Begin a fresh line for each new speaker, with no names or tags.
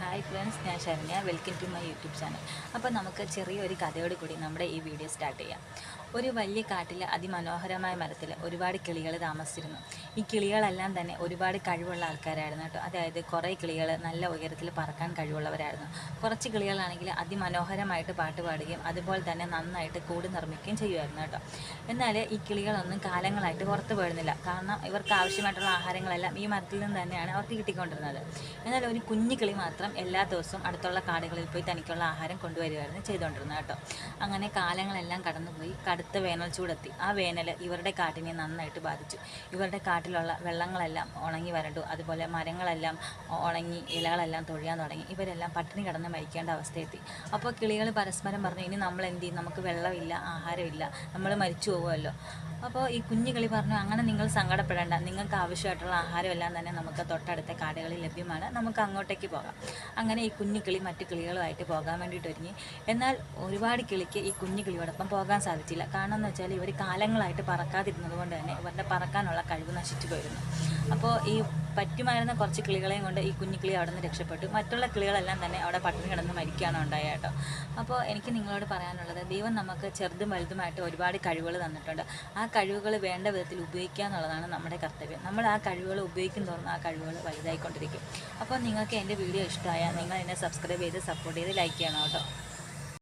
Hi friends, ഞാൻ Saranya. Welcome to my YouTube channel. അപ്പോൾ നമുക്ക് ചെറിയൊരു കഥയോട് കൂടി നമ്മുടെ ഈ വീഡിയോ സ്റ്റാർട്ട് ചെയ്യാം. ഒരു വലിയ കാട്ടിലെ അതിമനോഹരമായ മരത്തിൽ ഒരുപാട് കിളികൾ താമസിച്ചിരുന്നു. ഈ കിളികളെല്ലാം തന്നെ ഒരുപാട് കഴിവുള്ള ആൾക്കാരായിരുന്നു കേട്ടോ. അതായത് കുറേ കിളികൾ നല്ല ഉയരത്തിൽ പറക്കാൻ കഴിവുള്ളവരായിരുന്നു. കുറച്ച് കിളികളാണെങ്കിൽ അതിമനോഹരമായിട്ട് പാട്ട് പാടുകയും അതുപോലെ തന്നെ നന്നായിട്ട് കൂട് നിർമ്മിക്കുകയും ചെയ്യുമായിരുന്നു കേട്ടോ. എന്നാൽ ഈ കിളികളൊന്നും കാലങ്ങളായിട്ട് പുറത്തു പോയിരുന്നില്ല. കാരണം ഇവർക്ക് ആവശ്യമായിട്ടുള്ള ആഹാരങ്ങളെല്ലാം ഈ മരത്തിൽ നിന്ന് തന്നെയാണ് അവർക്ക് കിട്ടിക്കൊണ്ടിരുന്നത്. എന്നാൽ ഒരു കുഞ്ഞു കിളി മാത്രം എല്ലാ ദിവസവും അടുത്തുള്ള കാടുകളിൽ പോയി തനിക്കുള്ള ആഹാരം കൊണ്ടുവരികയായിരുന്നു ചെയ്തുകൊണ്ടിരുന്നത് കേട്ടോ. അങ്ങനെ കാലങ്ങളെല്ലാം കടന്നുപോയി. കടുത്ത വേനൽ ചൂടെത്തി. ആ വേനൽ ഇവരുടെ കാട്ടിനെ നന്നായിട്ട് ബാധിച്ചു. ഇവരുടെ കാട്ടിലുള്ള വെള്ളങ്ങളെല്ലാം ഉണങ്ങി വരണ്ടു. അതുപോലെ മരങ്ങളെല്ലാം ഉണങ്ങി, ഇലകളെല്ലാം തൊഴിയാൻ തുടങ്ങി. ഇവരെല്ലാം പട്ടിണി കിടന്ന് മരിക്കേണ്ട അവസ്ഥയെത്തി. അപ്പോൾ കിളികൾ പരസ്പരം പറഞ്ഞു, ഇനി നമ്മൾ എന്ത് ചെയ്യും, നമുക്ക് വെള്ളമില്ല, ആഹാരമില്ല, നമ്മൾ മരിച്ചു പോകുമല്ലോ. അപ്പോൾ ഈ കുഞ്ഞു കിളി പറഞ്ഞു, അങ്ങനെ നിങ്ങൾ സങ്കടപ്പെടേണ്ട, നിങ്ങൾക്ക് ആവശ്യമായിട്ടുള്ള ആഹാരമെല്ലാം തന്നെ നമുക്ക് തൊട്ടടുത്ത കാടുകളിൽ ലഭ്യമാണ്, നമുക്ക് അങ്ങോട്ടേക്ക് പോകാം. അങ്ങനെ ഈ കുഞ്ഞു കിളി മറ്റു കിളികളുമായിട്ട് പോകാൻ വേണ്ടിയിട്ട് ഒരുങ്ങി. എന്നാൽ ഒരുപാട് കിളിക്ക് ഈ കുഞ്ഞു കിളിയോടൊപ്പം പോകാൻ സാധിച്ചില്ല. കാരണം എന്ന് വെച്ചാൽ ഇവർ കാലങ്ങളായിട്ട് പറക്കാതിരുന്നത് കൊണ്ട് തന്നെ ഇവരുടെ പറക്കാനുള്ള കഴിവ് നശിച്ചു പോയിരുന്നു. അപ്പോൾ ഈ പറ്റുമായിരുന്ന കുറച്ച് കിളികളെയും കൊണ്ട് ഈ കുഞ്ഞു കിളി അവിടെ നിന്ന് രക്ഷപ്പെട്ടു. മറ്റുള്ള കിളികളെല്ലാം തന്നെ അവിടെ പട്ടിണി കിടന്ന് മരിക്കുകയാണ് ഉണ്ടായത് കേട്ടോ. അപ്പോൾ എനിക്ക് നിങ്ങളോട് പറയാനുള്ളത്, ദൈവം നമുക്ക് ചെറുതും വലുതുമായിട്ട് ഒരുപാട് കഴിവുകൾ തന്നിട്ടുണ്ട്. ആ കഴിവുകൾ വേണ്ട വിധത്തിൽ ഉപയോഗിക്കുക എന്നുള്ളതാണ് നമ്മുടെ കർത്തവ്യം. നമ്മൾ ആ കഴിവുകൾ ഉപയോഗിക്കും തോറും ആ കഴിവുകൾ വലുതായിക്കൊണ്ടിരിക്കും. അപ്പോൾ നിങ്ങൾക്ക് എൻ്റെ വീഡിയോ ഇഷ്ടമായാൽ നിങ്ങൾ എന്നെ സബ്സ്ക്രൈബ് ചെയ്ത് സപ്പോർട്ട് ചെയ്ത് ലൈക്ക് ചെയ്യണം കേട്ടോ.